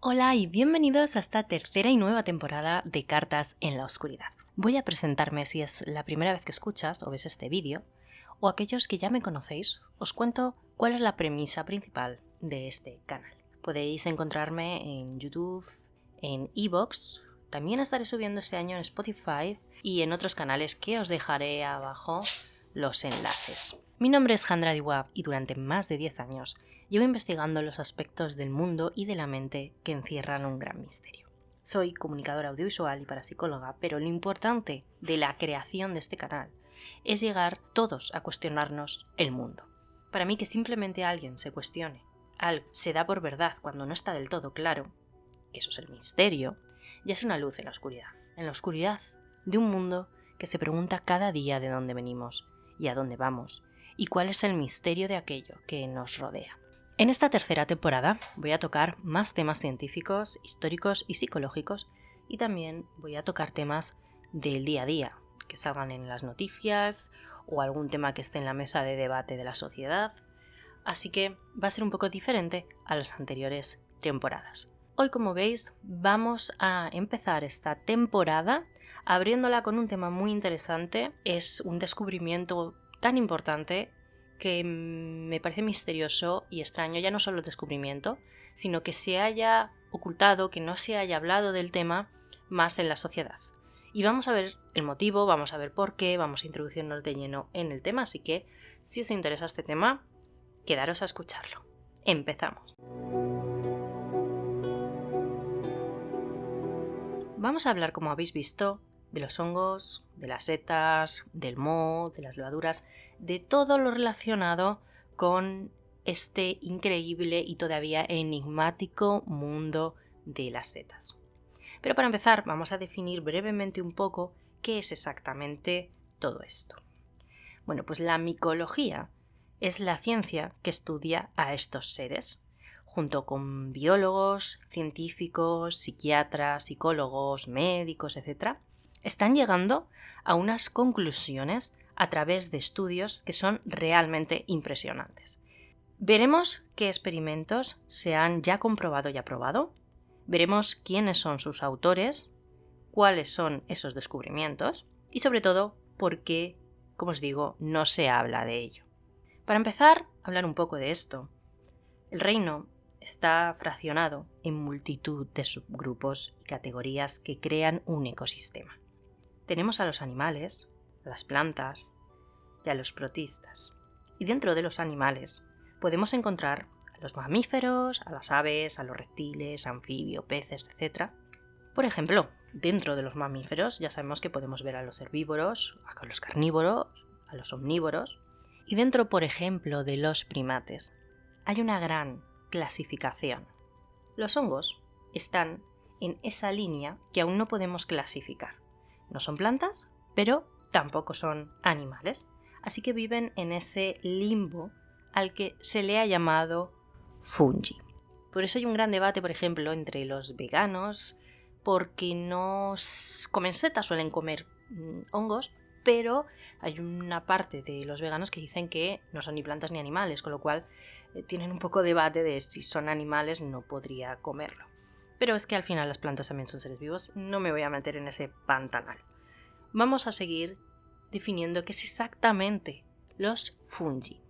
Hola y bienvenidos a esta tercera y nueva temporada de Cartas en la Oscuridad. Voy a presentarme si es la primera vez que escuchas o ves este vídeo, o aquellos que ya me conocéis, os cuento cuál es la premisa principal de este canal. Podéis encontrarme en YouTube, en iVoox, también estaré subiendo este año en Spotify y en otros canales que os dejaré abajo los enlaces. Mi nombre es Jandra Diwab y durante más de 10 años llevo investigando los aspectos del mundo y de la mente que encierran un gran misterio. Soy comunicadora audiovisual y parapsicóloga, pero lo importante de la creación de este canal es llegar todos a cuestionarnos el mundo. Para mí que simplemente alguien se cuestione algo se da por verdad cuando no está del todo claro, que eso es el misterio, ya es una luz en la oscuridad de un mundo que se pregunta cada día de dónde venimos y a dónde vamos, y cuál es el misterio de aquello que nos rodea. En esta tercera temporada voy a tocar más temas científicos, históricos y psicológicos, y también voy a tocar temas del día a día, que salgan en las noticias o algún tema que esté en la mesa de debate de la sociedad, así que va a ser un poco diferente a las anteriores temporadas. Hoy, como veis, vamos a empezar esta temporada abriéndola con un tema muy interesante. Es un descubrimiento tan importante que me parece misterioso y extraño, ya no solo el descubrimiento, sino que se haya ocultado, que no se haya hablado del tema más en la sociedad. Y vamos a ver el motivo, vamos a ver por qué, vamos a introducirnos de lleno en el tema, así que si os interesa este tema, quedaros a escucharlo. Empezamos. Vamos a hablar, como habéis visto, de los hongos, de las setas, del moho, de las levaduras, de todo lo relacionado con este increíble y todavía enigmático mundo de las setas. Pero para empezar, vamos a definir brevemente un poco qué es exactamente todo esto. Bueno, pues la micología es la ciencia que estudia a estos seres, junto con biólogos, científicos, psiquiatras, psicólogos, médicos, etc., están llegando a unas conclusiones a través de estudios que son realmente impresionantes. Veremos qué experimentos se han ya comprobado y aprobado, veremos quiénes son sus autores, cuáles son esos descubrimientos y sobre todo por qué, como os digo, no se habla de ello. Para empezar, hablar un poco de esto. El reino está fraccionado en multitud de subgrupos y categorías que crean un ecosistema. Tenemos a los animales, a las plantas y a los protistas. Y dentro de los animales podemos encontrar a los mamíferos, a las aves, a los reptiles, anfibios, peces, etc. Por ejemplo, dentro de los mamíferos ya sabemos que podemos ver a los herbívoros, a los carnívoros, a los omnívoros. Y dentro, por ejemplo, de los primates hay una gran clasificación. Los hongos están en esa línea que aún no podemos clasificar. No son plantas, pero tampoco son animales. Así que viven en ese limbo al que se le ha llamado fungi. Por eso hay un gran debate, por ejemplo, entre los veganos, porque no comen setas, suelen comer hongos, pero hay una parte de los veganos que dicen que no son ni plantas ni animales, con lo cual tienen un poco de debate de si son animales no podría comerlo. Pero es que al final las plantas también son seres vivos, no me voy a meter en ese pantanal. Vamos a seguir definiendo qué es exactamente los fungi.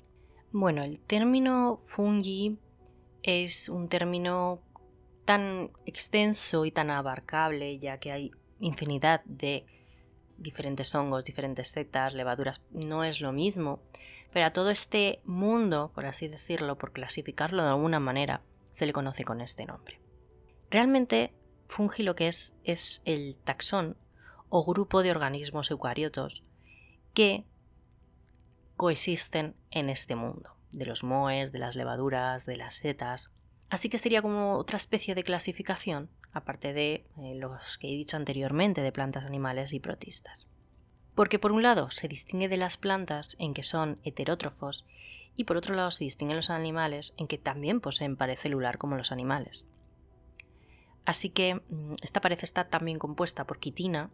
Bueno, el término fungi es un término tan extenso y tan abarcable, ya que hay infinidad de diferentes hongos, diferentes setas, levaduras, no es lo mismo, pero a todo este mundo, por así decirlo, por clasificarlo de alguna manera, se le conoce con este nombre. Realmente, fungi lo que es el taxón o grupo de organismos eucariotos que coexisten en este mundo, de los mohes, de las levaduras, de las setas. Así que sería como otra especie de clasificación, aparte de los que he dicho anteriormente, de plantas, animales y protistas. Porque por un lado se distingue de las plantas en que son heterótrofos y por otro lado se distinguen los animales en que también poseen pared celular como los animales. Así que esta pared está también compuesta por quitina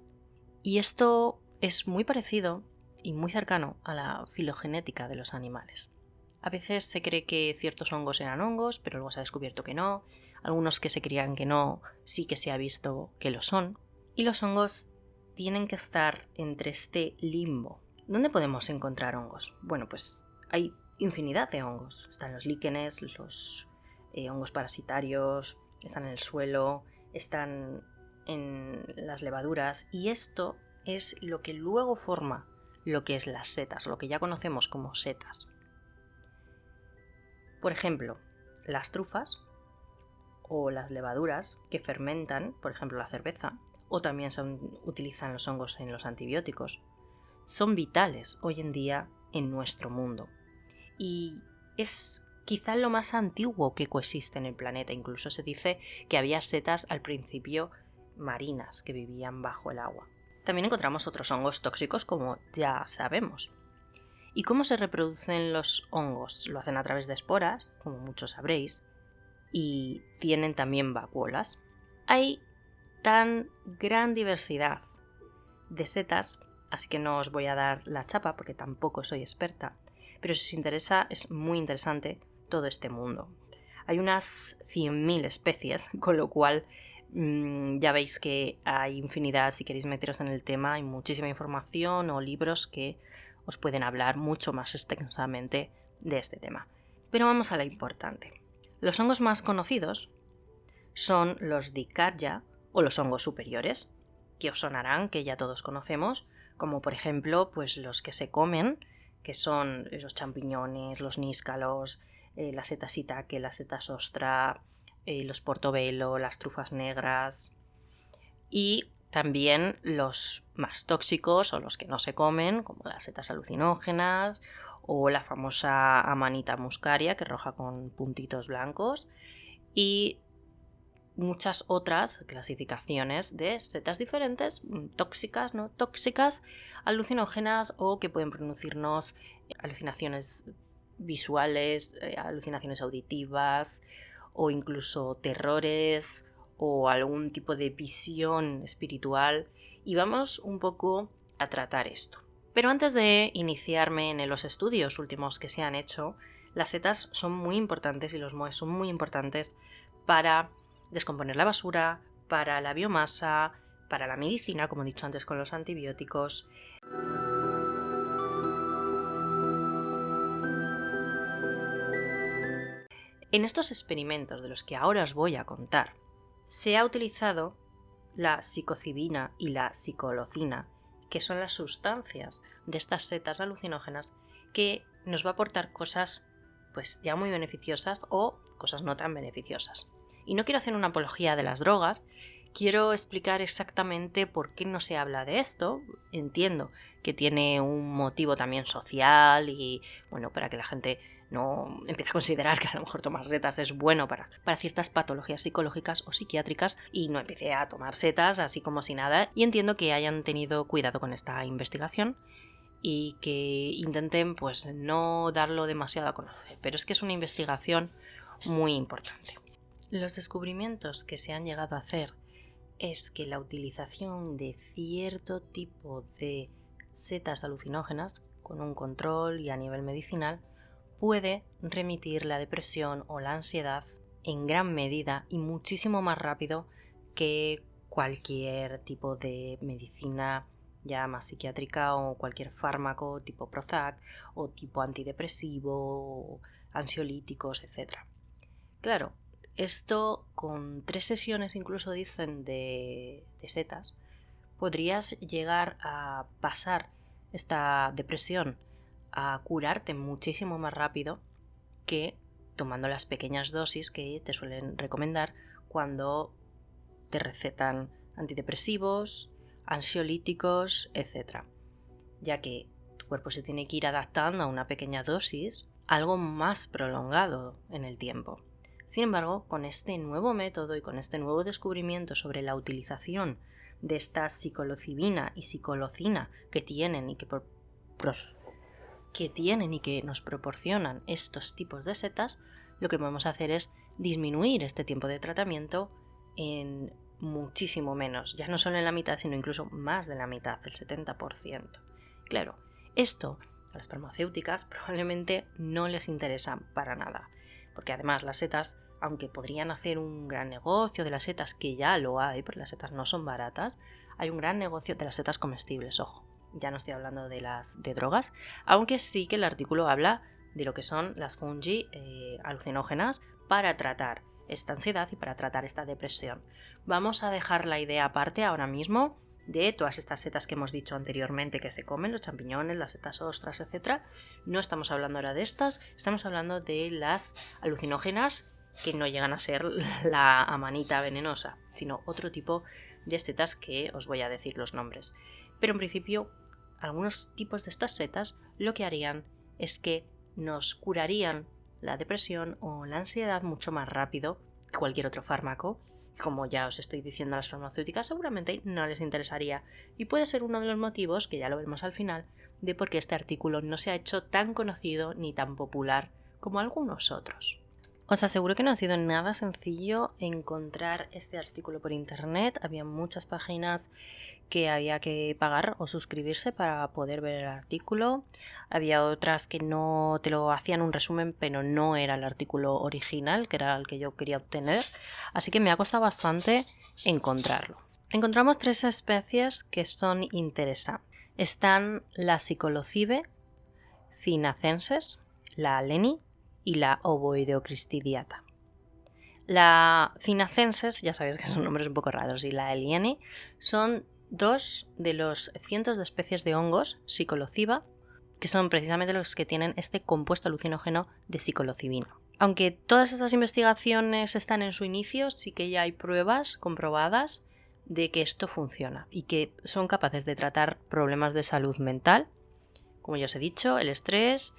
y esto es muy parecido y muy cercano a la filogenética de los animales. A veces se cree que ciertos hongos eran hongos, pero luego se ha descubierto que no. algunos que se creían que no, sí que se ha visto que lo son. Y los hongos tienen que estar entre este limbo. ¿Dónde podemos encontrar hongos? Bueno, pues hay infinidad de hongos. Están los líquenes, los hongos parasitarios, están en el suelo, están en las levaduras, y esto es lo que luego forma lo que es las setas, lo que ya conocemos como setas. Por ejemplo, las trufas o las levaduras que fermentan, por ejemplo la cerveza, o también se utilizan los hongos en los antibióticos, son vitales hoy en día en nuestro mundo. Y es quizá lo más antiguo que coexiste en el planeta. Incluso se dice que había setas al principio marinas que vivían bajo el agua. También encontramos otros hongos tóxicos, como ya sabemos. ¿Y cómo se reproducen los hongos? Lo hacen a través de esporas, como muchos sabréis, y tienen también vacuolas. Hay tan gran diversidad de setas, así que no os voy a dar la chapa porque tampoco soy experta, pero si os interesa es muy interesante todo este mundo. Hay unas 100.000 especies, con lo cual ya veis que hay infinidad. Si queréis meteros en el tema, hay muchísima información o libros que os pueden hablar mucho más extensamente de este tema. Pero vamos a lo importante. Los hongos más conocidos son los Dicharya o los hongos superiores, que os sonarán, que ya todos conocemos, como por ejemplo pues los que se comen, que son los champiñones, los níscalos, la seta shiitake, la seta ostra, los portobello, las trufas negras, y también los más tóxicos o los que no se comen, como las setas alucinógenas o la famosa Amanita muscaria, que roja con puntitos blancos, y muchas otras clasificaciones de setas diferentes, tóxicas, no tóxicas, alucinógenas, o que pueden producirnos alucinaciones visuales, alucinaciones auditivas, o incluso terrores o algún tipo de visión espiritual. Y vamos un poco a tratar esto. Pero antes de iniciarme en los estudios últimos que se han hecho, las setas son muy importantes y los moes son muy importantes para descomponer la basura, para la biomasa, para la medicina, como he dicho antes con los antibióticos. En estos experimentos de los que ahora os voy a contar, se ha utilizado la psilocibina y la psicolocina, que son las sustancias de estas setas alucinógenas, que nos va a aportar cosas pues ya muy beneficiosas o cosas no tan beneficiosas. Y no quiero hacer una apología de las drogas, quiero explicar exactamente por qué no se habla de esto. Entiendo que tiene un motivo también social y bueno, para que la gente no empiece a considerar que a lo mejor tomar setas es bueno para ciertas patologías psicológicas o psiquiátricas y no empiece a tomar setas así como si nada. Y entiendo que hayan tenido cuidado con esta investigación y que intenten pues no darlo demasiado a conocer, pero es que es una investigación muy importante. Los descubrimientos que se han llegado a hacer es que la utilización de cierto tipo de setas alucinógenas con un control y a nivel medicinal puede remitir la depresión o la ansiedad en gran medida y muchísimo más rápido que cualquier tipo de medicina ya más psiquiátrica o cualquier fármaco tipo Prozac o tipo antidepresivo, ansiolíticos, etc. Claro, esto con 3 sesiones incluso dicen de setas, podrías llegar a pasar esta depresión a curarte muchísimo más rápido que tomando las pequeñas dosis que te suelen recomendar cuando te recetan antidepresivos, ansiolíticos, etc. Ya que tu cuerpo se tiene que ir adaptando a una pequeña dosis, algo más prolongado en el tiempo. Sin embargo, con este nuevo método y con este nuevo descubrimiento sobre la utilización de esta psilocibina y psicolocina que tienen y que nos proporcionan estos tipos de setas, lo que vamos a hacer es disminuir este tiempo de tratamiento en muchísimo menos, ya no solo en la mitad, sino incluso más de la mitad, el 70%. Claro, esto a las farmacéuticas probablemente no les interesa para nada, porque además las setas aunque podrían hacer un gran negocio de las setas, que ya lo hay, porque las setas no son baratas, hay un gran negocio de las setas comestibles, ojo. Ya no estoy hablando de las de drogas, aunque sí que el artículo habla de lo que son las fungi alucinógenas para tratar esta ansiedad y para tratar esta depresión. Vamos a dejar la idea aparte ahora mismo de todas estas setas que hemos dicho anteriormente que se comen, los champiñones, las setas ostras, etc. No estamos hablando ahora de estas, estamos hablando de las alucinógenas que no llegan a ser la amanita venenosa, sino otro tipo de setas que os voy a decir los nombres. Pero en principio, algunos tipos de estas setas lo que harían es que nos curarían la depresión o la ansiedad mucho más rápido que cualquier otro fármaco. Como ya os estoy diciendo, a las farmacéuticas seguramente no les interesaría, y puede ser uno de los motivos, que ya lo veremos al final, de por qué este artículo no se ha hecho tan conocido ni tan popular como algunos otros. Os aseguro que no ha sido nada sencillo encontrar este artículo por internet. Había muchas páginas que había que pagar o suscribirse para poder ver el artículo. Había otras que no te lo hacían un resumen, pero no era el artículo original, que era el que yo quería obtener. Así que me ha costado bastante encontrarlo. Encontramos 3 especies que son interesantes. Están la Psicolocibe cinacensis, la Leni y la Ovoideocristidiata. La cinacensis, ya sabéis que son nombres un poco raros, y la Eliene son 2 de los cientos de especies de hongos psicolociba, que son precisamente los que tienen este compuesto alucinógeno de psicolocibina. Aunque todas estas investigaciones están en su inicio, sí que ya hay pruebas comprobadas de que esto funciona y que son capaces de tratar problemas de salud mental, como ya os he dicho, el estrés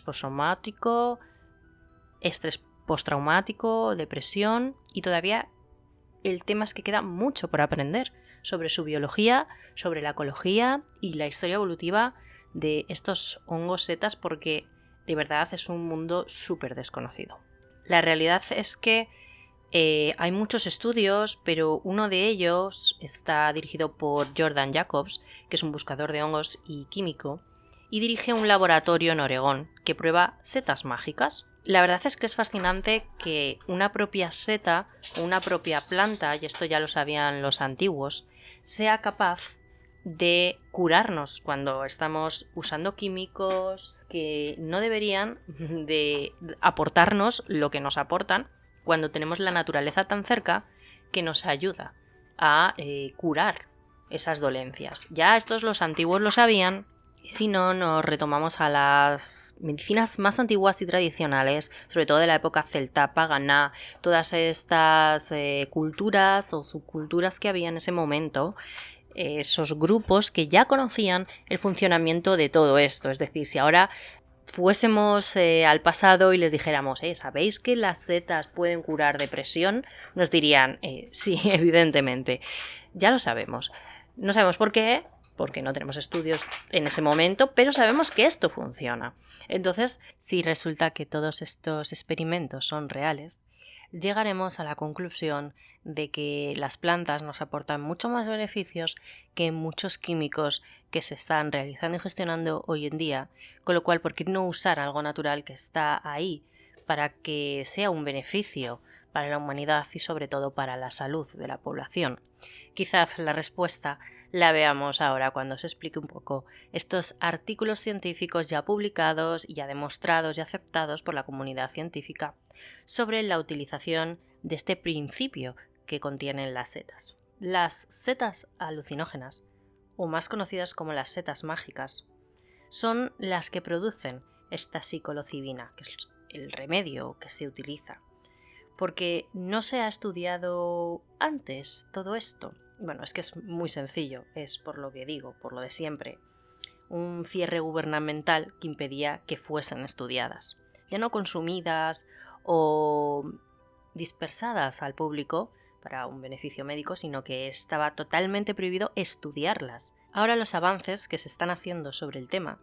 postraumático, estrés postraumático, depresión, y todavía el tema es que queda mucho por aprender sobre su biología, sobre la ecología y la historia evolutiva de estos hongos setas, porque de verdad es un mundo súper desconocido. La realidad es que hay muchos estudios, pero uno de ellos está dirigido por Jordan Jacobs, que es un buscador de hongos y químico, y dirige un laboratorio en Oregón que prueba setas mágicas. La verdad es que es fascinante que una propia seta, una propia planta, y esto ya lo sabían los antiguos, sea capaz de curarnos cuando estamos usando químicos que no deberían de aportarnos lo que nos aportan, cuando tenemos la naturaleza tan cerca que nos ayuda a curar esas dolencias. Ya estos los antiguos lo sabían. Y si no, nos retomamos a las medicinas más antiguas y tradicionales, sobre todo de la época celta, pagana, todas estas culturas o subculturas que había en ese momento, esos grupos que ya conocían el funcionamiento de todo esto. Es decir, si ahora fuésemos al pasado y les dijéramos, ¿sabéis que las setas pueden curar depresión? Nos dirían, sí, evidentemente, ya lo sabemos. No sabemos por qué, porque no tenemos estudios en ese momento, pero sabemos que esto funciona. Entonces, si resulta que todos estos experimentos son reales, llegaremos a la conclusión de que las plantas nos aportan mucho más beneficios que muchos químicos que se están realizando y gestionando hoy en día, con lo cual, ¿por qué no usar algo natural que está ahí para que sea un beneficio para la humanidad y sobre todo para la salud de la población? Quizás la respuesta la veamos ahora cuando os explique un poco estos artículos científicos ya publicados, ya demostrados y aceptados por la comunidad científica sobre la utilización de este principio que contienen las setas. Las setas alucinógenas, o más conocidas como las setas mágicas, son las que producen esta psicolocibina, que es el remedio que se utiliza. Porque no se ha estudiado antes todo esto. Bueno, es que es muy sencillo, es por lo que digo, por lo de siempre. Un cierre gubernamental que impedía que fuesen estudiadas. Ya no consumidas o dispersadas al público para un beneficio médico, sino que estaba totalmente prohibido estudiarlas. Ahora los avances que se están haciendo sobre el tema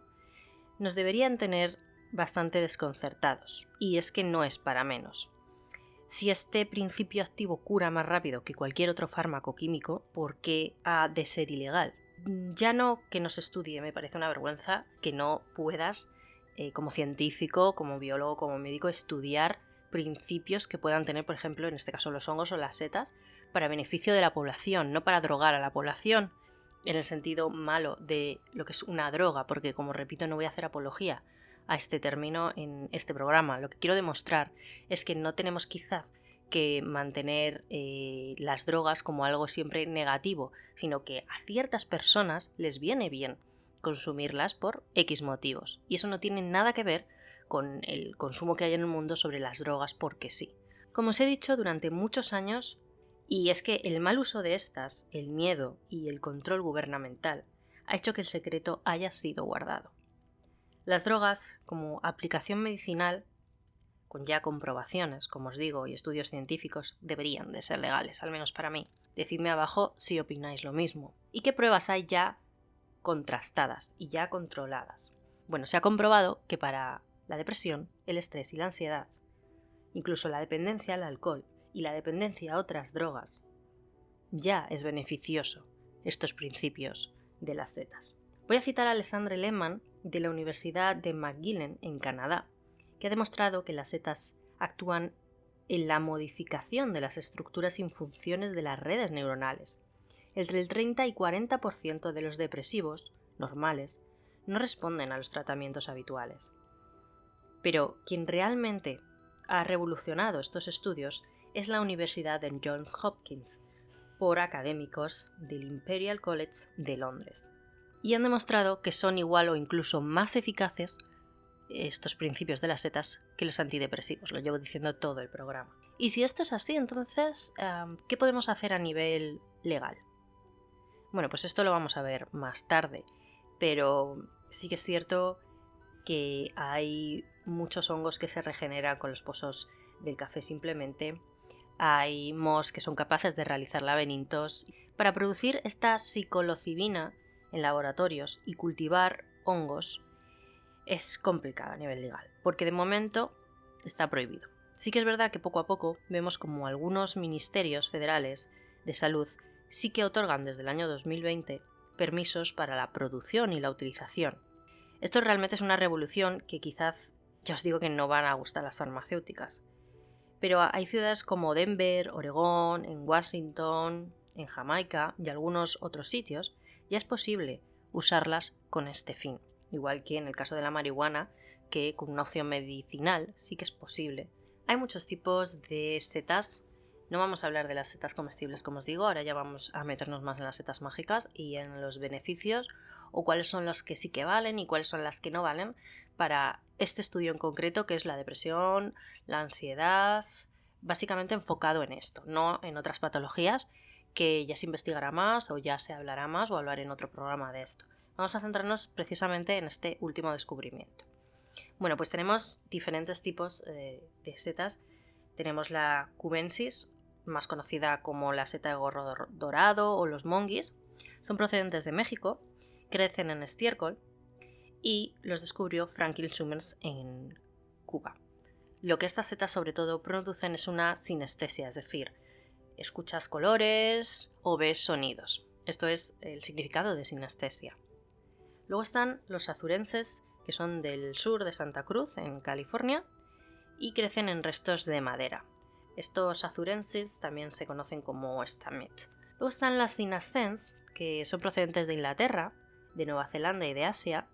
nos deberían tener bastante desconcertados, y es que no es para menos. Si este principio activo cura más rápido que cualquier otro fármaco químico, ¿por qué ha de ser ilegal? Ya no que no se estudie, me parece una vergüenza que no puedas, como científico, como biólogo, como médico, estudiar principios que puedan tener, por ejemplo, en este caso los hongos o las setas, para beneficio de la población, no para drogar a la población en el sentido malo de lo que es una droga, porque como repito, no voy a hacer apología a este término en este programa. Lo que quiero demostrar es que no tenemos quizá que mantener las drogas como algo siempre negativo, sino que a ciertas personas les viene bien consumirlas por X motivos. Y eso no tiene nada que ver con el consumo que hay en el mundo sobre las drogas porque sí. Como os he dicho durante muchos años, y es que el mal uso de estas, el miedo y el control gubernamental ha hecho que el secreto haya sido guardado. Las drogas, como aplicación medicinal, con ya comprobaciones, como os digo, y estudios científicos, deberían de ser legales, al menos para mí. Decidme abajo si opináis lo mismo. ¿Y qué pruebas hay ya contrastadas y ya controladas? Bueno, se ha comprobado que para la depresión, el estrés y la ansiedad, incluso la dependencia al alcohol y la dependencia a otras drogas, ya es beneficioso estos principios de las setas. Voy a citar a Alexandre Lehman de la Universidad de McGill en Canadá, que ha demostrado que las setas actúan en la modificación de las estructuras y funciones de las redes neuronales. Entre el 30 y 40% de los depresivos normales no responden a los tratamientos habituales. Pero quien realmente ha revolucionado estos estudios es la Universidad de Johns Hopkins, por académicos del Imperial College de Londres. Y han demostrado que son igual o incluso más eficaces estos principios de las setas que los antidepresivos. Lo llevo diciendo todo el programa. Y si esto es así, entonces, ¿qué podemos hacer a nivel legal? Bueno, pues esto lo vamos a ver más tarde, pero sí que es cierto que hay muchos hongos que se regeneran con los pozos del café simplemente. Hay mohos que son capaces de realizar laberintos. Para producir esta psilocibina en laboratorios y cultivar hongos es complicado a nivel legal, porque de momento está prohibido. Sí que es verdad que poco a poco vemos como algunos ministerios federales de salud sí que otorgan desde el año 2020 permisos para la producción y la utilización. Esto realmente es una revolución que quizás, ya os digo que no van a gustar las farmacéuticas. Pero hay ciudades como Denver, Oregón, en Washington, en Jamaica y algunos otros sitios, ya es posible usarlas con este fin. Igual que en el caso de la marihuana, que con una opción medicinal sí que es posible. Hay muchos tipos de setas. No vamos a hablar de las setas comestibles, como os digo, ahora ya vamos a meternos más en las setas mágicas y en los beneficios o cuáles son las que sí que valen y cuáles son las que no valen para este estudio en concreto, que es la depresión, la ansiedad, básicamente enfocado en esto, no en otras patologías que ya se investigará más o ya se hablará más o hablaré en otro programa de esto. Vamos a centrarnos precisamente en este último descubrimiento. Bueno, pues tenemos diferentes tipos de setas. Tenemos la cubensis, más conocida como la seta de gorro dorado o los monguis. Son procedentes de México, crecen en estiércol y los descubrió Franklin Summers en Cuba. Lo que estas setas sobre todo producen es una sinestesia, es decir, escuchas colores o ves sonidos. Esto es el significado de sinestesia. Luego están los azurenses, que son del sur de Santa Cruz, en California, y crecen en restos de madera. Estos azurenses también se conocen como stamets. Luego están las cinascens, que son procedentes de Inglaterra, de Nueva Zelanda y de Asia.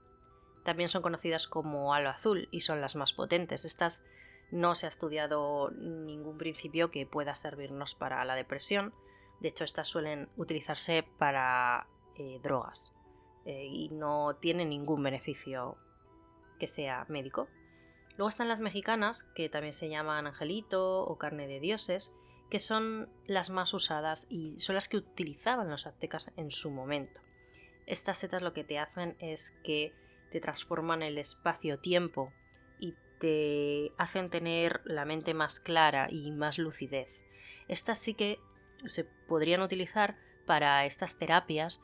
También son conocidas como halo azul y son las más potentes. Estas no se ha estudiado ningún principio que pueda servirnos para la depresión. De hecho, estas suelen utilizarse para drogas y no tienen ningún beneficio que sea médico. Luego están las mexicanas, que también se llaman angelito o carne de dioses, que son las más usadas y son las que utilizaban los aztecas en su momento. Estas setas lo que te hacen es que te transforman el espacio-tiempo y te hacen tener la mente más clara y más lucidez. Estas sí que se podrían utilizar para estas terapias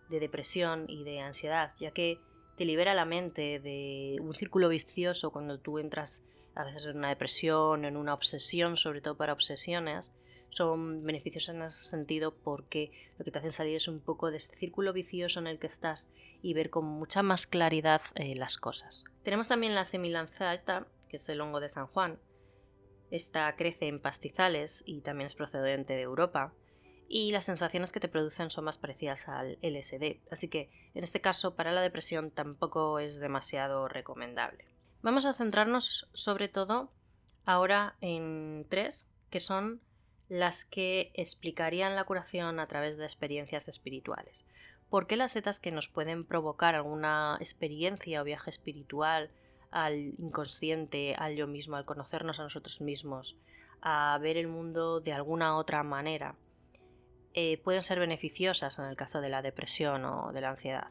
de depresión y de ansiedad, ya que te libera la mente de un círculo vicioso cuando tú entras a veces en una depresión, en una obsesión, sobre todo para obsesiones. Son beneficiosos en ese sentido porque lo que te hacen salir es un poco de este círculo vicioso en el que estás y ver con mucha más claridad las cosas. Tenemos también la semilanzata, que es el hongo de San Juan, Esta crece en pastizales y también es procedente de Europa. Y las sensaciones que te producen son más parecidas al LSD. Así que en este caso para la depresión tampoco es demasiado recomendable. Vamos a centrarnos sobre todo ahora en 3, que son las que explicarían la curación a través de experiencias espirituales. ¿Por qué las setas que nos pueden provocar alguna experiencia o viaje espiritual al inconsciente, al yo mismo, al conocernos a nosotros mismos, a ver el mundo de alguna otra manera, pueden ser beneficiosas en el caso de la depresión o de la ansiedad?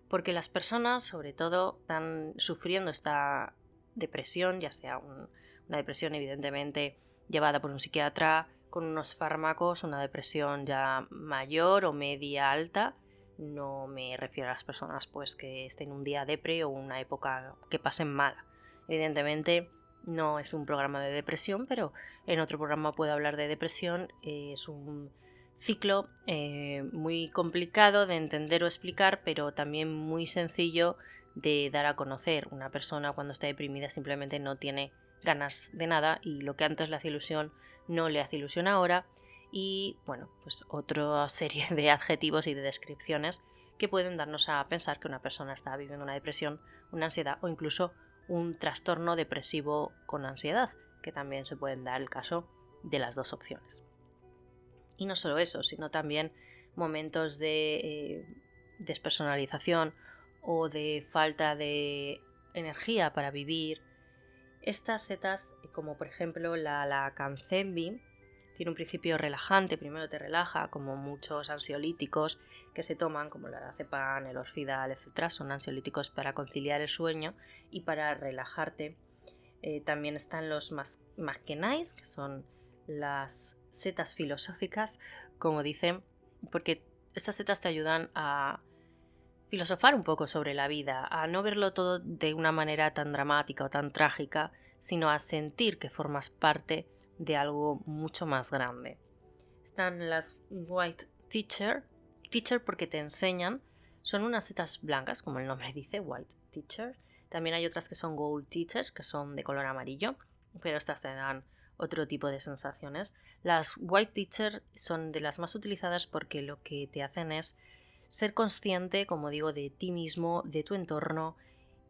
Porque las personas, sobre todo, están sufriendo esta depresión, ya sea una depresión evidentemente llevada por un psiquiatra con unos fármacos, una depresión ya mayor o media alta. No me refiero a las personas pues que estén un día depre o una época que pasen mala. Evidentemente no es un programa de depresión, pero en otro programa puedo hablar de depresión. Es un ciclo muy complicado de entender o explicar, pero también muy sencillo de dar a conocer. Una persona cuando está deprimida simplemente no tiene ganas de nada y lo que antes le hace ilusión no le hace ilusión ahora. Y bueno, pues otra serie de adjetivos y de descripciones que pueden darnos a pensar que una persona está viviendo una depresión, una ansiedad o incluso un trastorno depresivo con ansiedad, que también se pueden dar el caso de las dos opciones. Y no solo eso, sino también momentos de despersonalización o de falta de energía para vivir. Estas setas, como por ejemplo la Cancenbi, tiene un principio relajante, primero te relaja, como muchos ansiolíticos que se toman, como el Lorazepam, el Orfidal, etc. Son ansiolíticos para conciliar el sueño y para relajarte. También están los Maskenais, que son las setas filosóficas, como dicen, porque estas setas te ayudan a filosofar un poco sobre la vida, a no verlo todo de una manera tan dramática o tan trágica, sino a sentir que formas parte de algo mucho más grande. Están las White Teacher porque te enseñan, son unas setas blancas, como el nombre dice, White Teacher. También hay otras que son Gold Teachers, que son de color amarillo, pero estas te dan otro tipo de sensaciones. Las White Teachers son de las más utilizadas porque lo que te hacen es ser consciente, como digo, de ti mismo, de tu entorno,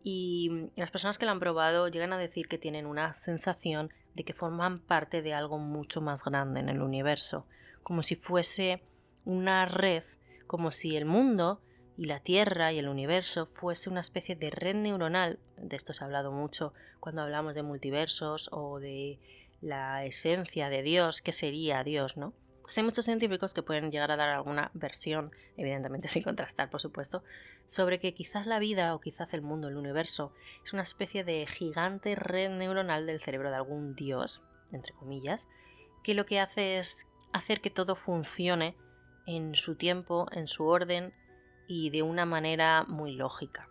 y las personas que lo han probado llegan a decir que tienen una sensación de que forman parte de algo mucho más grande en el universo, como si fuese una red, como si el mundo y la Tierra y el universo fuese una especie de red neuronal. De esto se ha hablado mucho cuando hablamos de multiversos o de la esencia de Dios, ¿qué sería Dios, no? Pues hay muchos científicos que pueden llegar a dar alguna versión, evidentemente sin contrastar, por supuesto, sobre que quizás la vida o quizás el mundo, el universo, es una especie de gigante red neuronal del cerebro de algún dios, entre comillas, que lo que hace es hacer que todo funcione en su tiempo, en su orden y de una manera muy lógica.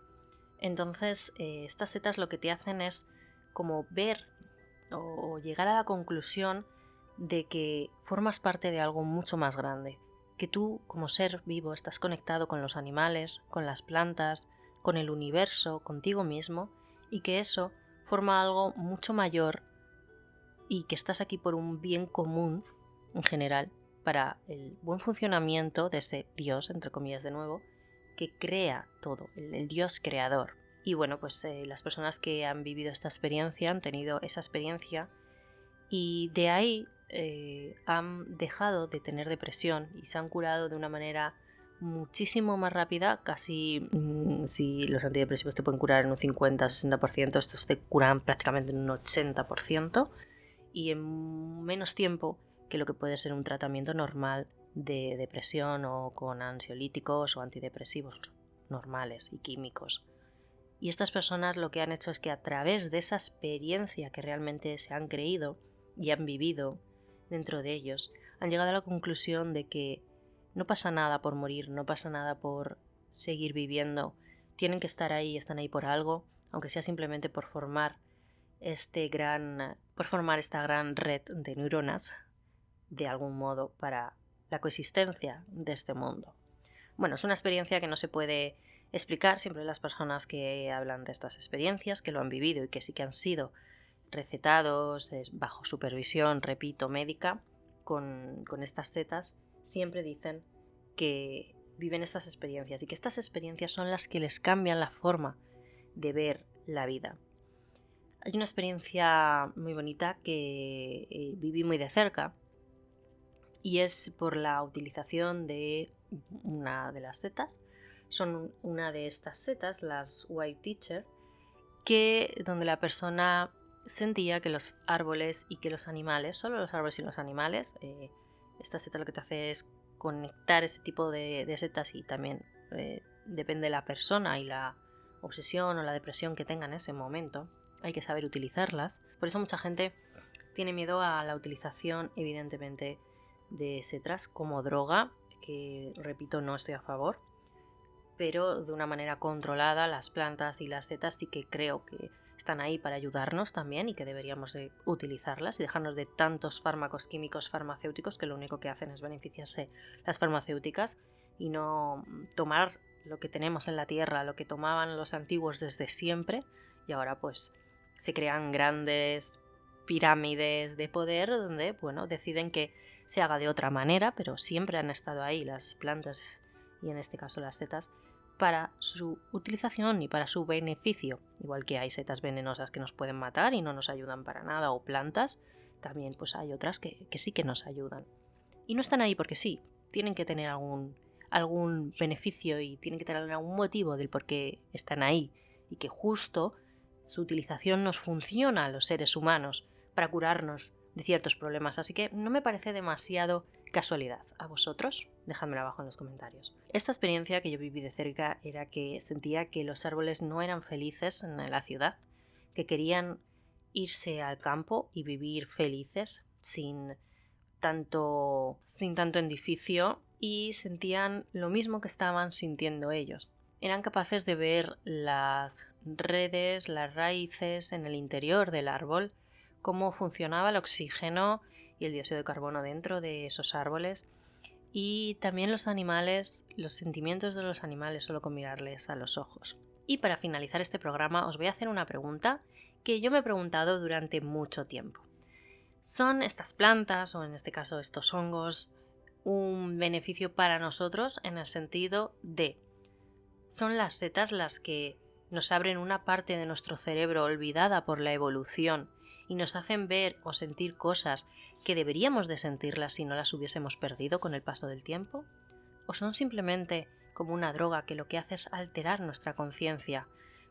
Entonces, estas setas lo que te hacen es como ver o llegar a la conclusión de que formas parte de algo mucho más grande, que tú como ser vivo estás conectado con los animales, con las plantas, con el universo, contigo mismo, y que eso forma algo mucho mayor y que estás aquí por un bien común en general, para el buen funcionamiento de ese Dios, entre comillas de nuevo, que crea todo, el Dios creador. Y bueno, pues las personas que han vivido esta experiencia han tenido esa experiencia y de ahí han dejado de tener depresión y se han curado de una manera muchísimo más rápida. Casi si los antidepresivos te pueden curar en un 50-60%, estos te curan prácticamente en un 80% y en menos tiempo que lo que puede ser un tratamiento normal de depresión o con ansiolíticos o antidepresivos normales y químicos. Y estas personas lo que han hecho es que a través de esa experiencia que realmente se han creído y han vivido dentro de ellos, han llegado a la conclusión de que no pasa nada por morir, no pasa nada por seguir viviendo, tienen que estar ahí, están ahí por algo, aunque sea simplemente por formar esta gran red de neuronas de algún modo para la coexistencia de este mundo. Bueno, es una experiencia que no se puede explicar. Siempre las personas que hablan de estas experiencias, que lo han vivido y que sí que han sido recetados, bajo supervisión, repito, médica, con estas setas, siempre dicen que viven estas experiencias y que estas experiencias son las que les cambian la forma de ver la vida. Hay una experiencia muy bonita que viví muy de cerca y es por la utilización de una de las setas. Son una de estas setas, las White Teacher, donde la persona sentía que los árboles y que los animales, solo los árboles y los animales, esta seta lo que te hace es conectar ese tipo de setas y también depende de la persona y la obsesión o la depresión que tenga en ese momento. Hay que saber utilizarlas. Por eso mucha gente tiene miedo a la utilización, evidentemente, de setas como droga, que repito, no estoy a favor, pero de una manera controlada. Las plantas y las setas sí que creo que están ahí para ayudarnos también y que deberíamos de utilizarlas y dejarnos de tantos fármacos químicos farmacéuticos que lo único que hacen es beneficiarse las farmacéuticas y no tomar lo que tenemos en la tierra, lo que tomaban los antiguos desde siempre, y ahora pues se crean grandes pirámides de poder donde, bueno, deciden que se haga de otra manera, pero siempre han estado ahí las plantas y en este caso las setas para su utilización y para su beneficio. Igual que hay setas venenosas que nos pueden matar y no nos ayudan para nada, o plantas, también pues hay otras que sí que nos ayudan. Y no están ahí porque sí, tienen que tener algún beneficio y tienen que tener algún motivo del por qué están ahí, y que justo su utilización nos funciona a los seres humanos para curarnos de ciertos problemas, así que no me parece demasiado casualidad. ¿A vosotros? Dejádmelo abajo en los comentarios. Esta experiencia que yo viví de cerca era que sentía que los árboles no eran felices en la ciudad, que querían irse al campo y vivir felices sin tanto edificio, y sentían lo mismo que estaban sintiendo ellos. Eran capaces de ver las redes, las raíces en el interior del árbol, cómo funcionaba el oxígeno y el dióxido de carbono dentro de esos árboles, y también los animales, los sentimientos de los animales solo con mirarles a los ojos. Y para finalizar este programa os voy a hacer una pregunta que yo me he preguntado durante mucho tiempo. ¿Son estas plantas, o en este caso estos hongos, un beneficio para nosotros en el sentido de ¿son las setas las que nos abren una parte de nuestro cerebro olvidada por la evolución y nos hacen ver o sentir cosas que deberíamos de sentirlas si no las hubiésemos perdido con el paso del tiempo? ¿O son simplemente como una droga que lo que hace es alterar nuestra conciencia,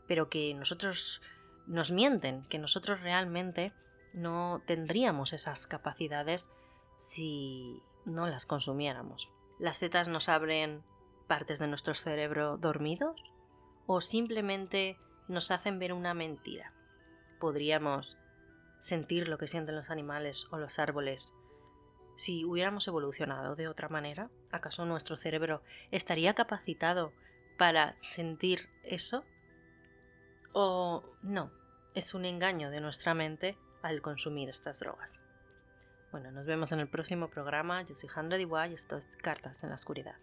pero que nosotros nos mienten, que nosotros realmente no tendríamos esas capacidades si no las consumiéramos? ¿Las setas nos abren partes de nuestro cerebro dormidos o simplemente nos hacen ver una mentira? ¿Podríamos sentir lo que sienten los animales o los árboles si hubiéramos evolucionado de otra manera? ¿Acaso nuestro cerebro estaría capacitado para sentir eso? ¿O no? Es un engaño de nuestra mente al consumir estas drogas. Bueno, nos vemos en el próximo programa. Yo soy Jandra Diwa y esto es Cartas en la Oscuridad.